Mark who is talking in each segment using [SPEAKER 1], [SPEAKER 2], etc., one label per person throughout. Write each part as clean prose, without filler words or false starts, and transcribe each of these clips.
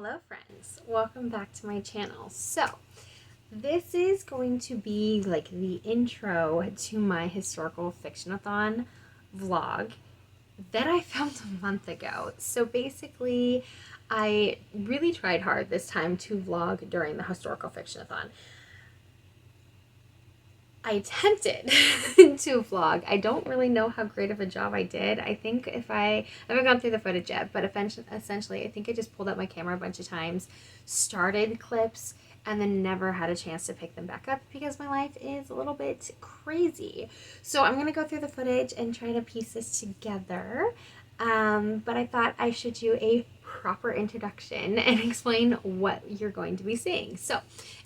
[SPEAKER 1] Hello friends, welcome back to my channel. So this is going to be like the intro to my historical fictionathon vlog that I filmed a month ago. So basically I really tried hard this time to vlog during the historical fictionathon. I attempted to vlog. I don't really know how great of a job I did. I think I haven't gone through the footage yet, but essentially I think I just pulled out my camera a bunch of times, started clips, and then never had a chance to pick them back up because my life is a little bit crazy. So I'm gonna go through the footage and try to piece this together. But I thought I should do a proper introduction and explain what you're going to be seeing. So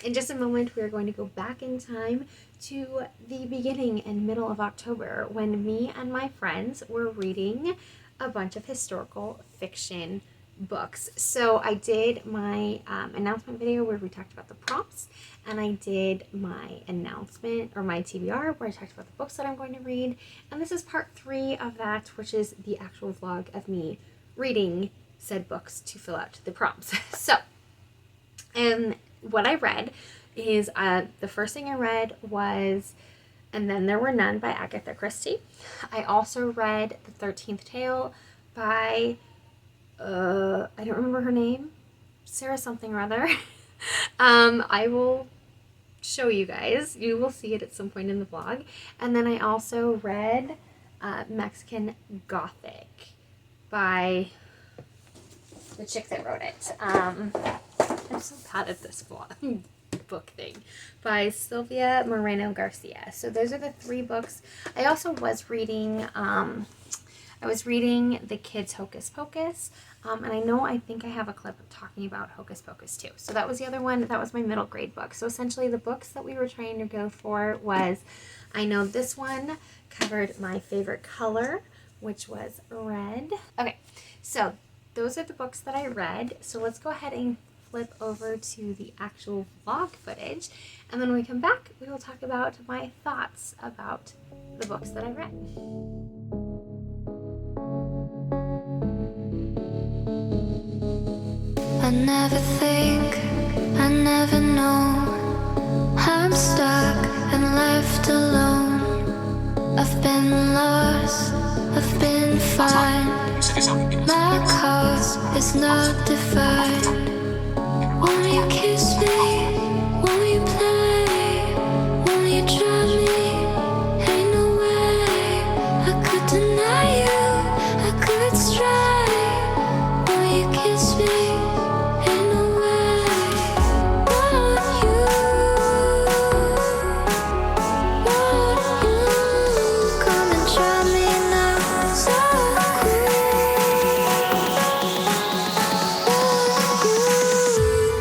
[SPEAKER 1] in just a moment, we are going to go back in time to the beginning and middle of October when me and my friends were reading a bunch of historical fiction books. So I did my announcement video where we talked about the prompts, and I did my announcement or my TBR where I talked about the books that I'm going to read, and this is part 3 of that, which is the actual vlog of me reading said books to fill out the prompts. So what I read is the first thing I read was And Then There Were None by Agatha Christie. I also read The 13th Tale by I don't remember her name, Sarah something or other. I will show you guys. You will see it at some point in the vlog. And then I also read Mexican Gothic by the chick that wrote it. I'm so bad at this book thing, by Sylvia Moreno Garcia. So those are the 3 books. I also was reading the kids' Hocus Pocus, and I think I have a clip talking about Hocus Pocus too. So that was the other one. That was my middle grade book. So essentially the books that we were trying to go for was, I know this one covered my favorite color, which was red. Okay, so those are the books that I read. So let's go ahead and flip over to the actual vlog footage, and then when we come back, we will talk about my thoughts about the books that I read.
[SPEAKER 2] I never think, I never know. I'm stuck and left alone. I've been lost, I've been fine. My cause is not defined. Won't you kiss me? Won't you play? Won't you try me? Ain't no way I could deny you, I could stray. Won't you kiss me? Ain't no way. Won't you come and try me now? So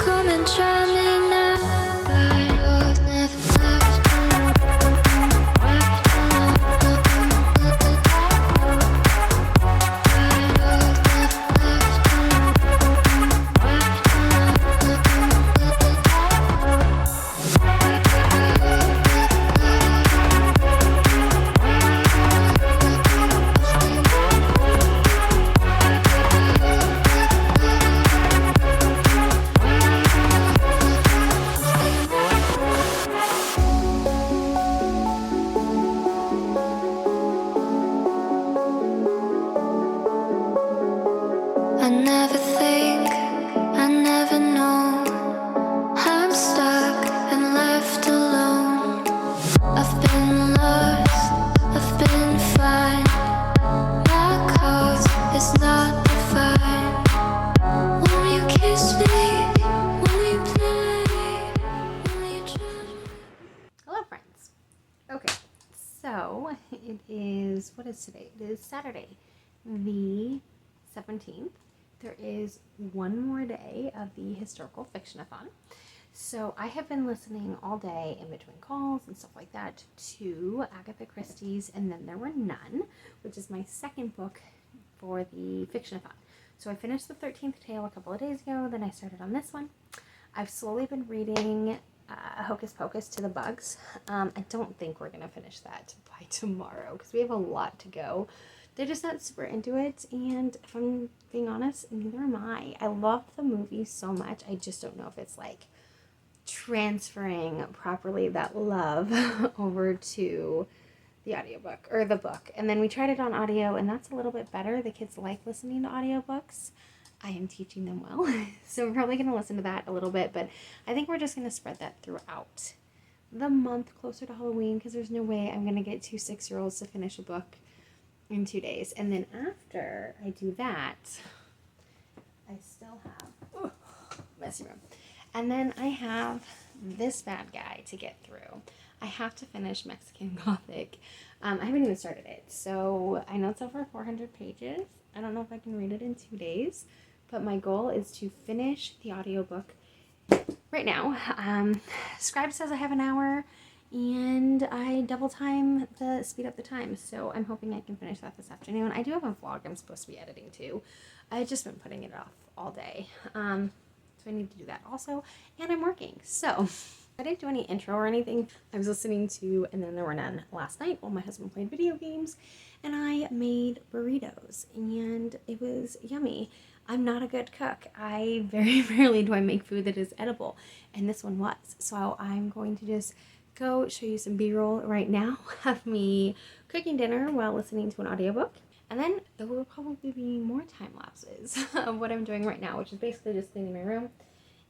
[SPEAKER 2] come and try me now. I was never left alone. I never think, I never know. I'm stuck and left alone. I've been lost, I've been fine. My cause is not defined. Won't you kiss me? Won't you play? Won't you try me?
[SPEAKER 1] Hello friends. Okay, so it is, what is today? It is Saturday, the 17th. There is one more day of the historical fictionathon. So I have been listening all day in between calls and stuff like that to Agatha Christie's And Then There Were None, which is my second book for the fictionathon. So I finished The 13th Tale a couple of days ago, then I started on this one. I've slowly been reading Hocus Pocus to the Bugs. I don't think we're going to finish that by tomorrow because we have a lot to go they're just not super into it. And if I'm being honest, neither am I. I love the movie so much. I just don't know if it's like transferring properly that love over to the audiobook or the book. And then we tried it on audio, and that's a little bit better. The kids like listening to audiobooks. I am teaching them well. So we're probably going to listen to that a little bit, but I think we're just going to spread that throughout the month closer to Halloween, because there's no way I'm going to get 2 6-year-olds to finish a book in 2 days. And then after I do that, I still have messy room. And then I have this bad guy to get through. I have to finish Mexican Gothic. I haven't even started it. So I know it's over 400 pages. I don't know if I can read it in 2 days, but my goal is to finish the audiobook right now. Scribe says I have an hour, and I double time the speed up the time. So I'm hoping I can finish that this afternoon. I do have a vlog I'm supposed to be editing too. I've just been putting it off all day. So I need to do that also, and I'm working. So I didn't do any intro or anything. I was listening to And Then There Were None last night while my husband played video games, and I made burritos, and it was yummy. I'm not a good cook. I very rarely do I make food that is edible, and this one was. So I'm going to just go show you some B-roll right now, have me cooking dinner while listening to an audiobook. And then there will probably be more time lapses of what I'm doing right now, which is basically just cleaning my room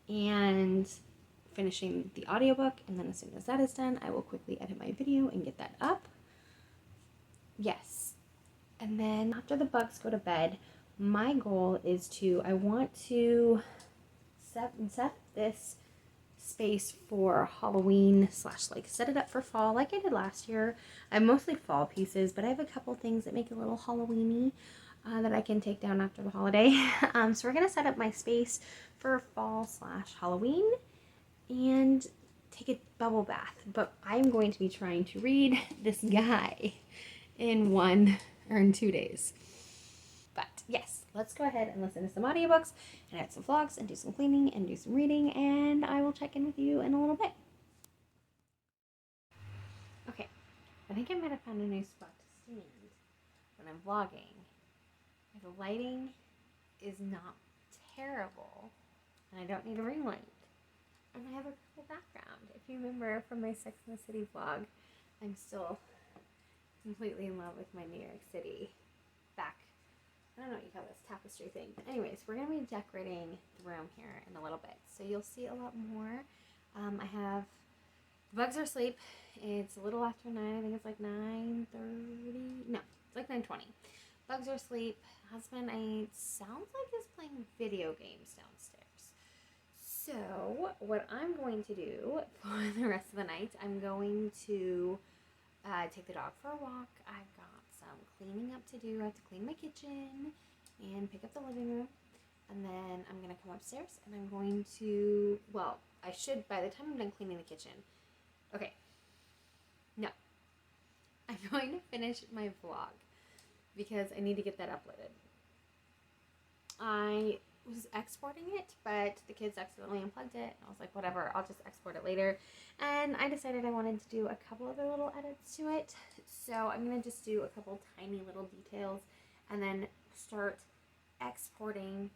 [SPEAKER 1] and finishing the audiobook. And then as soon as that is done, I will quickly edit my video and get that up. Yes. And then after the bugs go to bed, my goal is I want to set this space for Halloween / set it up for fall like I did last year. I have mostly fall pieces, but I have a couple things that make it a little Halloweeny that I can take down after the holiday. So we're gonna set up my space for fall / Halloween and take a bubble bath. But I'm going to be trying to read this guy in 2 days. But yes, let's go ahead and listen to some audiobooks and add some vlogs and do some cleaning and do some reading, and I will check in with you in a little bit. Okay, I think I might have found a new spot to stand when I'm vlogging. The lighting is not terrible, and I don't need a ring light. And I have a cool background. If you remember from my Sex and the City vlog, I'm still completely in love with my New York City back. I don't know what you call this tapestry thing. But anyways, we're going to be decorating the room here in a little bit. So you'll see a lot more. I have, the bugs are asleep. It's a little after 9. I think it's like 9:30. No, it's like 9:20. Bugs are asleep. Husband, sounds like he's playing video games downstairs. So what I'm going to do for the rest of the night, I'm going to take the dog for a walk. I've got some cleaning up to do. I have to clean my kitchen and pick up the living room. And then I'm going to come upstairs and I'm going to, well, I should, by the time I'm done cleaning the kitchen. Okay. No. I'm going to finish my vlog because I need to get that uploaded. I was exporting it, but the kids accidentally unplugged it. I was like, whatever, I'll just export it later. And I decided I wanted to do a couple other little edits to it. So I'm going to just do a couple tiny little details and then start exporting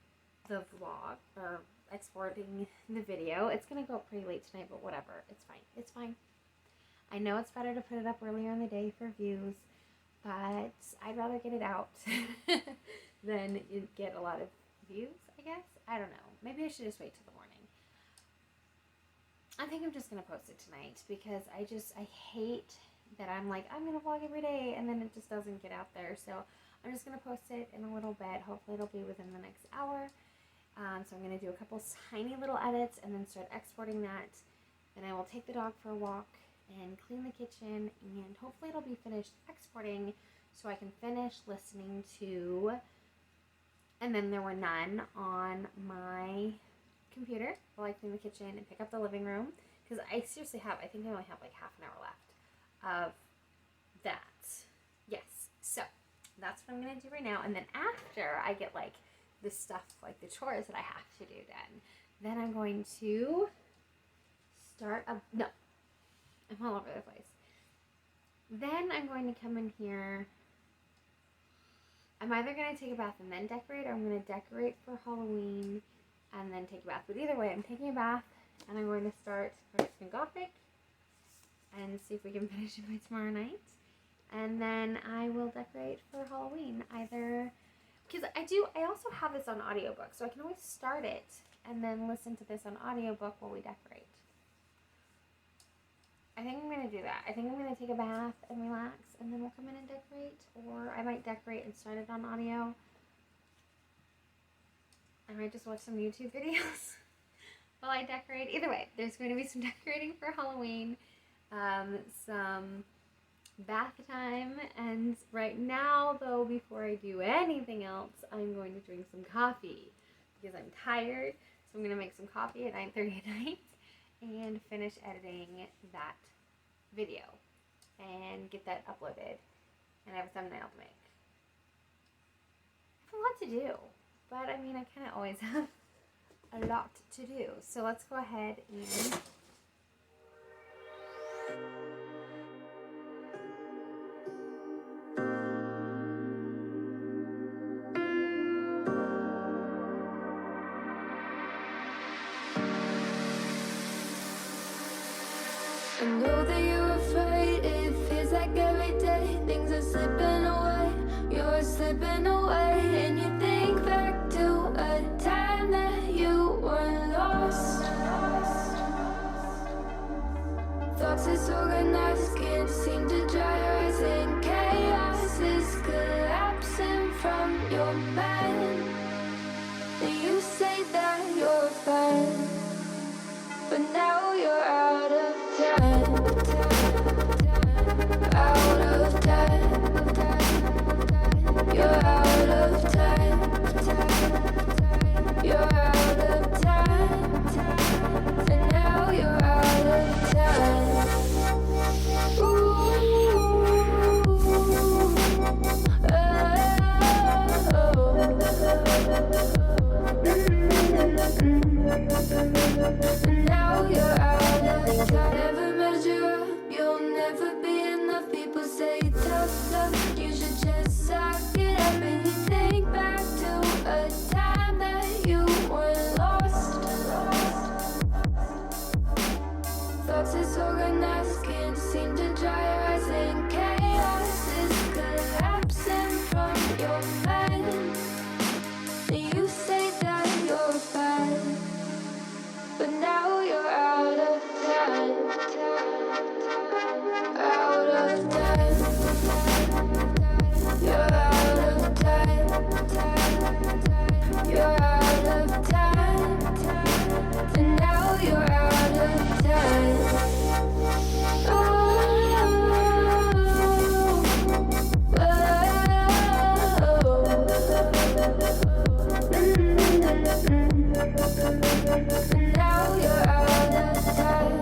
[SPEAKER 1] the vlog or exporting the video. It's going to go up pretty late tonight, but whatever. It's fine. It's fine. I know it's better to put it up earlier in the day for views, but I'd rather get it out than get a lot of views, I guess. I don't know. Maybe I should just wait till the morning. I think I'm just going to post it tonight because I hate that I'm like, I'm going to vlog every day and then it just doesn't get out there. So I'm just going to post it in a little bit. Hopefully it'll be within the next hour. So I'm going to do a couple tiny little edits and then start exporting that. Then I will take the dog for a walk and clean the kitchen, and hopefully it'll be finished exporting so I can finish listening to And Then There Were None on my computer while I clean the kitchen and pick up the living room, because I seriously I think I only have like half an hour left of that. Yes, so that's what I'm gonna do right now, and then after I get like this stuff, like the chores that I have to do then I'm going to start no, I'm all over the place. Then I'm going to come in here I'm either going to take a bath and then decorate, or I'm going to decorate for Halloween and then take a bath. But either way, I'm taking a bath, and I'm going to start Protestant Gothic and see if we can finish it by tomorrow night. And then I will decorate for Halloween, either because I also have this on audiobook, so I can always start it and then listen to this on audiobook while we decorate. I think I'm going to do that. I think I'm going to take a bath and relax, and then we'll come in and decorate. Or I might decorate and start it on audio. I might just watch some YouTube videos while I decorate. Either way, there's going to be some decorating for Halloween, some bath time, and right now, though, before I do anything else, I'm going to drink some coffee because I'm tired. So I'm going to make some coffee at 9:30 at night and finish editing that video and get that uploaded, and I have a thumbnail to make. I have a lot to do, but I mean, I kind of always have a lot to do. So let's go ahead and
[SPEAKER 2] I know that you're afraid, it feels like every day things are slipping away, you're slipping away, and you think back to a time that you were lost. Thoughts disorganized, can't seem to dry your eyes, and chaos is collapsing from your mind. And you say that you're fine, but now you're out of time, out of time, you're out of time, you're out of time, and now you're out of time. Ooh, now you're out of time. Never measure up, you'll never be enough. People say you're tough love, you should just suck it up. And you think back to a time that you were lost. Thoughts disorganized, can't seem to dry your eyes, and chaos is collapsing from your mind. And you say that you're fine, but now you're out of time, out of time, you're out of time, you're out of time, and now you're out of time. Now you're out of time.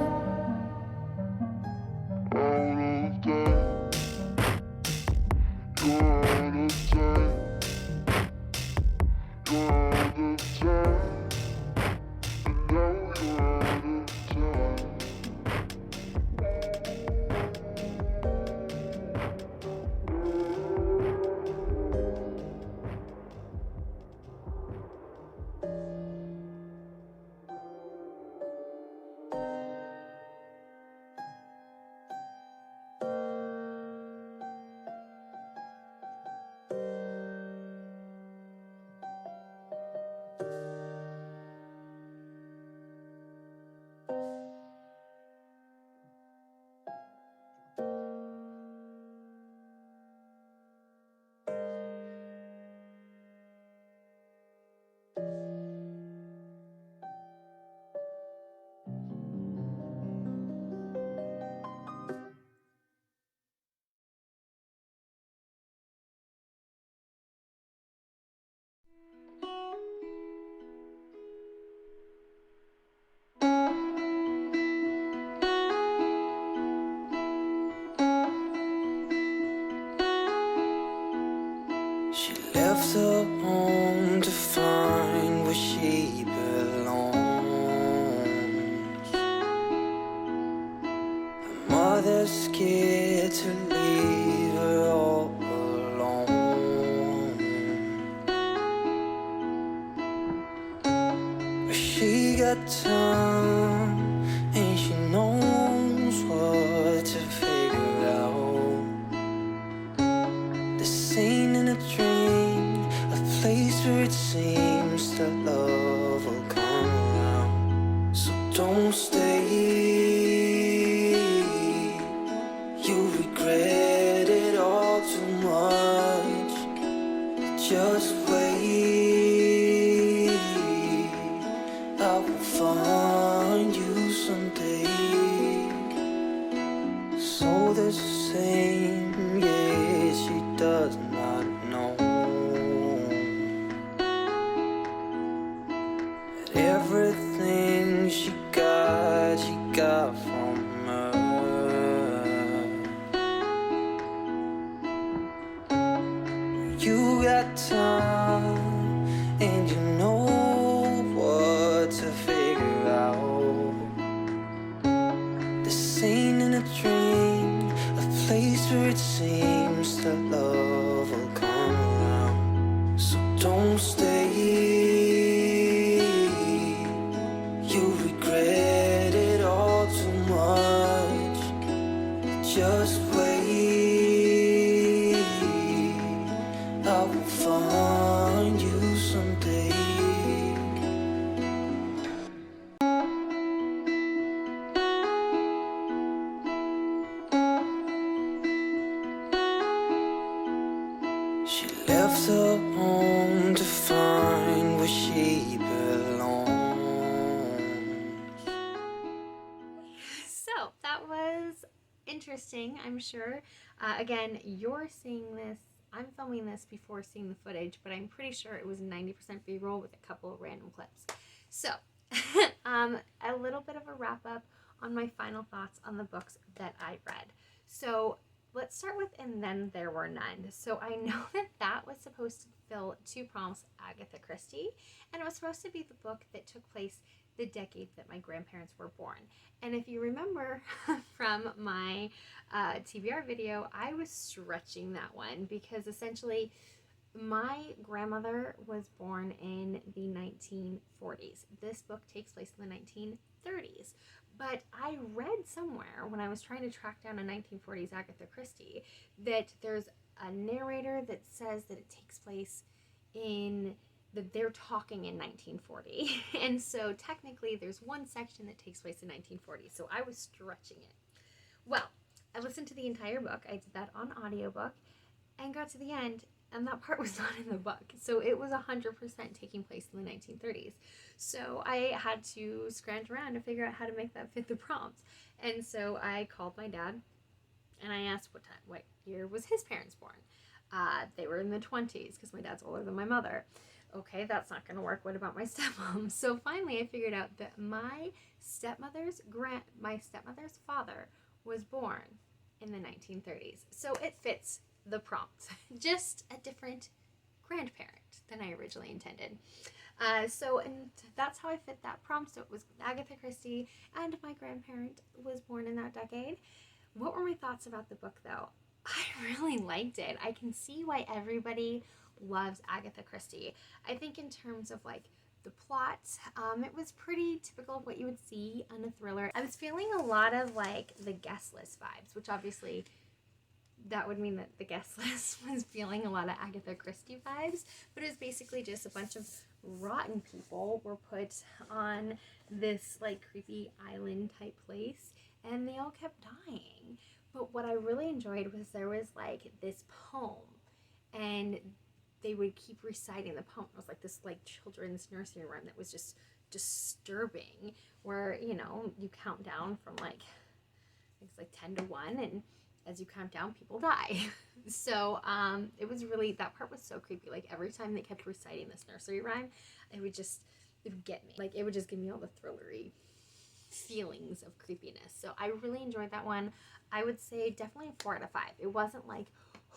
[SPEAKER 3] She left her home to find where she belongs. Her mother's scared to leave her all alone. got time, and she knows what to figure out. The scene in a dream, a place where it seems that love will come around. So don't stay, you regret it all too much. Just wait, I will find you someday. So there's the same, yeah, she does not know that everything she got from her. You got time, and you know what to figure out. The scene in a dream, a place where it seems that love will come around. So don't stay, you regret it all too much. Just wait, I will find you someday. She left her home to find where she belongs.
[SPEAKER 1] So that was interesting, I'm sure. Again, you're seeing this, I'm filming this before seeing the footage, but I'm pretty sure it was 90% B-roll with a couple of random clips. So, a little bit of a wrap up on my final thoughts on the books that I read. So, let's start with And Then There Were None. So I know that was supposed to fill 2 prompts, Agatha Christie, and it was supposed to be the book that took place the decade that my grandparents were born. And if you remember from my TBR video, I was stretching that one because essentially my grandmother was born in the 1940s. This book takes place in the 1930s. But I read somewhere when I was trying to track down a 1940s Agatha Christie that there's a narrator that says that it takes place in that they're talking in 1940. And so technically there's one section that takes place in 1940. So I was stretching it. Well, I listened to the entire book. I did that on audiobook and got to the end, and that part was not in the book. So it was 100% taking place in the 1930s. So I had to scrounge around to figure out how to make that fit the prompts. And so I called my dad and I asked what year was his parents born. They were in the 20s because my dad's older than my mother. Okay, that's not going to work. What about my stepmom? So finally I figured out that my stepmother's father was born in the 1930s. So it fits the prompt, just a different grandparent than I originally intended. And that's how I fit that prompt. So it was Agatha Christie, and my grandparent was born in that decade. What were my thoughts about the book, though? I really liked it. I can see why everybody loves Agatha Christie. I think in terms of like the plot, it was pretty typical of what you would see on a thriller. I was feeling a lot of like the guest list vibes, which obviously that would mean that the guest list was feeling a lot of Agatha Christie vibes, but it was basically just a bunch of rotten people were put on this like creepy island type place and they all kept dying. But what I really enjoyed was there was like this poem and they would keep reciting the poem. It was like this like children's nursery rhyme that was just disturbing, where you know you count down from like it's like 10 to 1 and as you count down people die. So it was really, that part was so creepy. Like every time they kept reciting this nursery rhyme, it would get me. Like it would just give me all the thrillery feelings of creepiness. So I really enjoyed that one. I would say definitely a 4 out of 5. It wasn't like,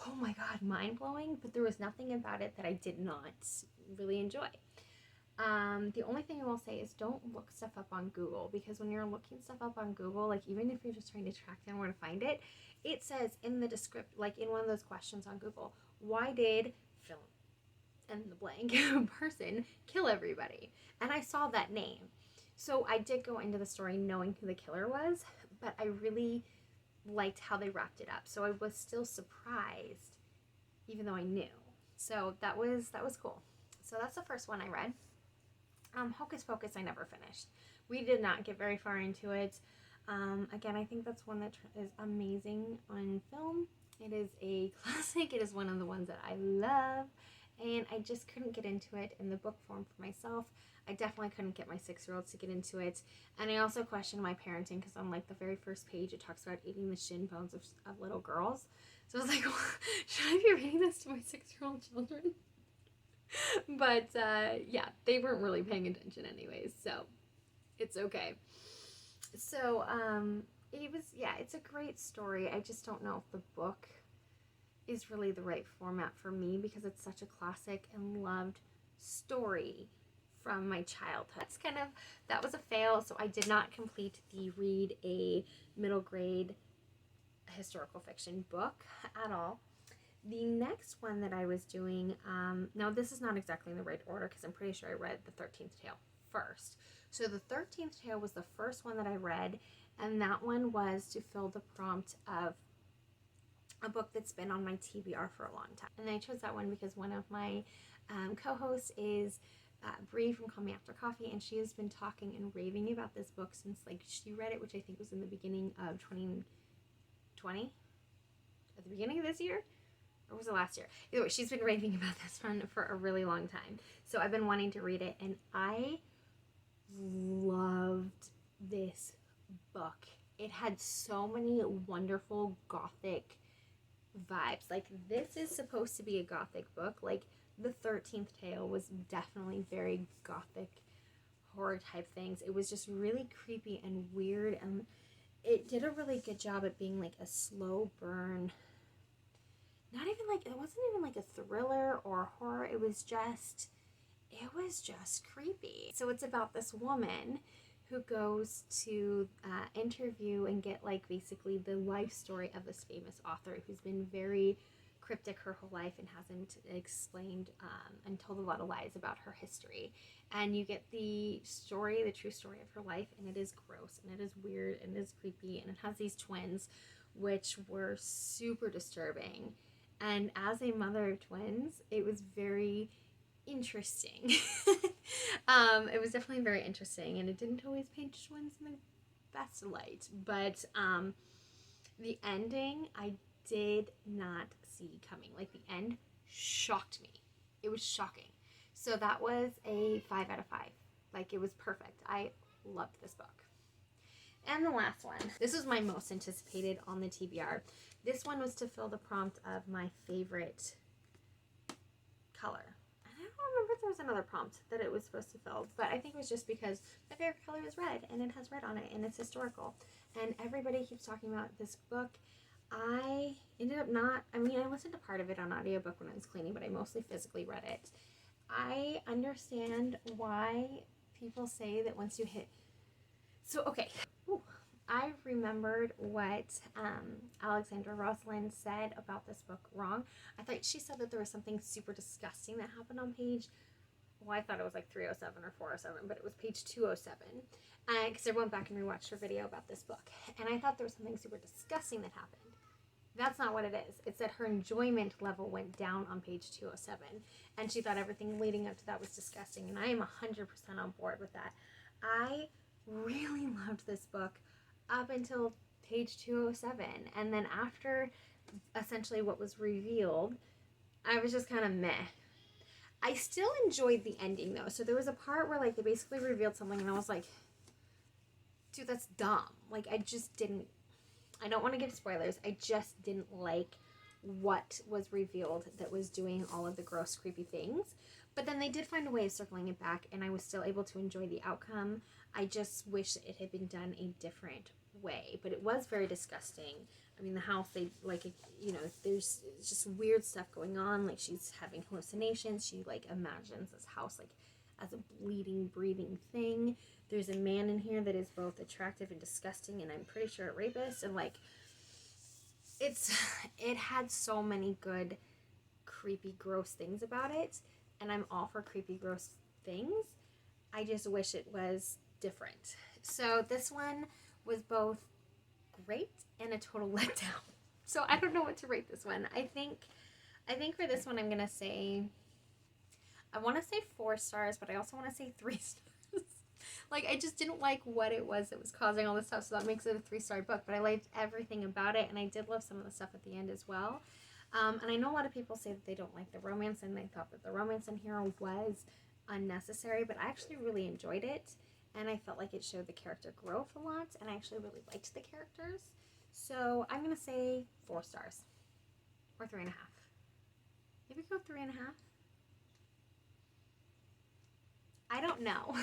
[SPEAKER 1] oh my god, mind-blowing, but there was nothing about it that I did not really enjoy. The only thing I will say is don't look stuff up on Google, because when you're looking stuff up on Google, like even if you're just trying to track down where to find it, it says in the description, like in one of those questions on Google, why did fill in the blank person kill everybody? And I saw that name. So I did go into the story knowing who the killer was, but I really liked how they wrapped it up. So I was still surprised, even though I knew. So that was cool. So that's the first one I read. Hocus Pocus I never finished. We did not get very far into it. Again, I think that's one that is amazing on film. It is a classic. It is one of the ones that I love. And I just couldn't get into it in the book form for myself. I definitely couldn't get my 6-year-olds to get into it. And I also questioned my parenting because on like the very first page it talks about eating the shin bones of little girls. So I was like, well, should I be reading this to my 6-year-old children? But yeah, they weren't really paying attention anyways, so it's okay. So it's a great story. I just don't know if the book is really the right format for me because it's such a classic and loved story from my childhood. That was a fail, so I did not complete the read a middle grade historical fiction book at all. The next one that I was doing, now this is not exactly in the right order because I'm pretty sure I read the 13th Tale first. So the 13th Tale was the first one that I read, and that one was to fill the prompt of a book that's been on my TBR for a long time. And I chose that one because one of my co-hosts is Bree from Call Me After Coffee, and she has been talking and raving about this book since like she read it, which I think was in the beginning of 2020, at the beginning of this year. Or was it last year? Either way, she's been raving about this one for a really long time. So I've been wanting to read it, and I loved this book. It had so many wonderful gothic vibes. Like, this is supposed to be a gothic book. Like, the 13th Tale was definitely very gothic horror type things. It was just really creepy and weird, and it did a really good job at being like a slow burn. It wasn't even like a thriller or a horror. It was just creepy. So it's about this woman who goes to interview and get like basically the life story of this famous author who's been very cryptic her whole life and hasn't explained and told a lot of lies about her history. And you get the true story of her life, and it is gross and it is weird and it is creepy, and it has these twins which were super disturbing. And as a mother of twins, it was very interesting. It was definitely very interesting, and it didn't always paint twins in the best light. But the ending, I did not see coming. Like, the end shocked me. It was shocking. So that was a 5 out of 5. Like, it was perfect. I loved this book. And the last one. This was my most anticipated on the TBR. This one was to fill the prompt of my favorite color. And I don't remember if there was another prompt that it was supposed to fill, but I think it was just because my favorite color is red, and it has red on it, and it's historical. And everybody keeps talking about this book. I ended up I listened to part of it on audiobook when I was cleaning, but I mostly physically read it. I understand why people say that once you hit... So, okay. Ooh. I remembered what Alexandra Rosalind said about this book wrong. I thought she said that there was something super disgusting that happened on page... Well, I thought it was like 307 or 407, but it was page 207. Because I went back and rewatched her video about this book. And I thought there was something super disgusting that happened. That's not what it is. It's that her enjoyment level went down on page 207. And she thought everything leading up to that was disgusting. And I am 100% on board with that. I really loved this book up until page 207. And then after essentially what was revealed, I was just kind of meh. I still enjoyed the ending though. So there was a part where like they basically revealed something and I was like, dude, that's dumb. Like, I don't want to give spoilers. I just didn't like what was revealed that was doing all of the gross, creepy things. But then they did find a way of circling it back, and I was still able to enjoy the outcome. I just wish it had been done a different way. But it was very disgusting. I mean, the house, there's just weird stuff going on. Like, she's having hallucinations. She, like, imagines this house, like, as a bleeding, breathing thing. There's a man in here that is both attractive and disgusting, and I'm pretty sure a rapist. And, like, it had so many good, creepy, gross things about it. And I'm all for creepy, gross things. I just wish it was different. So this one was both great and a total letdown. So I don't know what to rate this one. I think for this one I'm gonna say, I want to say 4 stars, but I also want to say 3 stars. Like, I just didn't like what it was that was causing all this stuff, so that makes it a 3-star book. But I liked everything about it, and I did love some of the stuff at the end as well. And I know a lot of people say that they don't like the romance, and they thought that the romance in here was unnecessary, but I actually really enjoyed it, and I felt like it showed the character growth a lot, and I actually really liked the characters. So I'm going to say 4 stars, or 3.5. Maybe go 3.5. I don't know.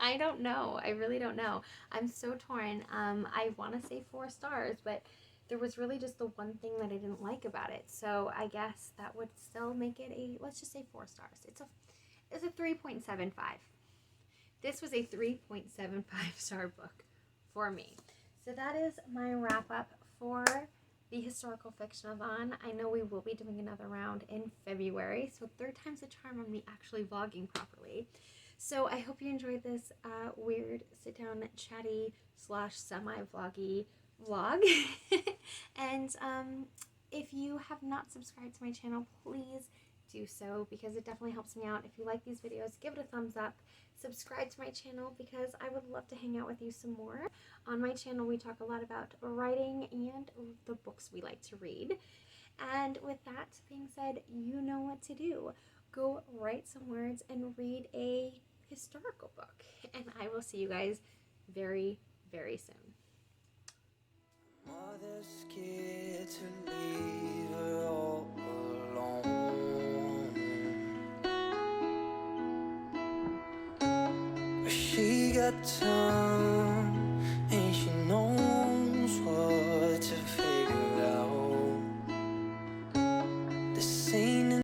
[SPEAKER 1] I don't know. I really don't know. I'm so torn. I want to say 4 stars, but there was really just the one thing that I didn't like about it. So I guess that would still make it a, let's just say 4 stars. It's a 3.75. This was a 3.75 star book for me. So that is my wrap up for the Historical Fictionathon. I know we will be doing another round in February, so 3rd time's the charm on me actually vlogging properly. So I hope you enjoyed this weird sit-down chatty / semi-vloggy vlog. And if you have not subscribed to my channel, please do so, because it definitely helps me out. If you like these videos, give it a thumbs up. Subscribe to my channel, because I would love to hang out with you some more. On my channel, we talk a lot about writing and the books we like to read. And with that being said, you know what to do. Go write some words and read a historical book. And I will see you guys very, very soon.
[SPEAKER 3] Mother's scared to leave her all alone. She got time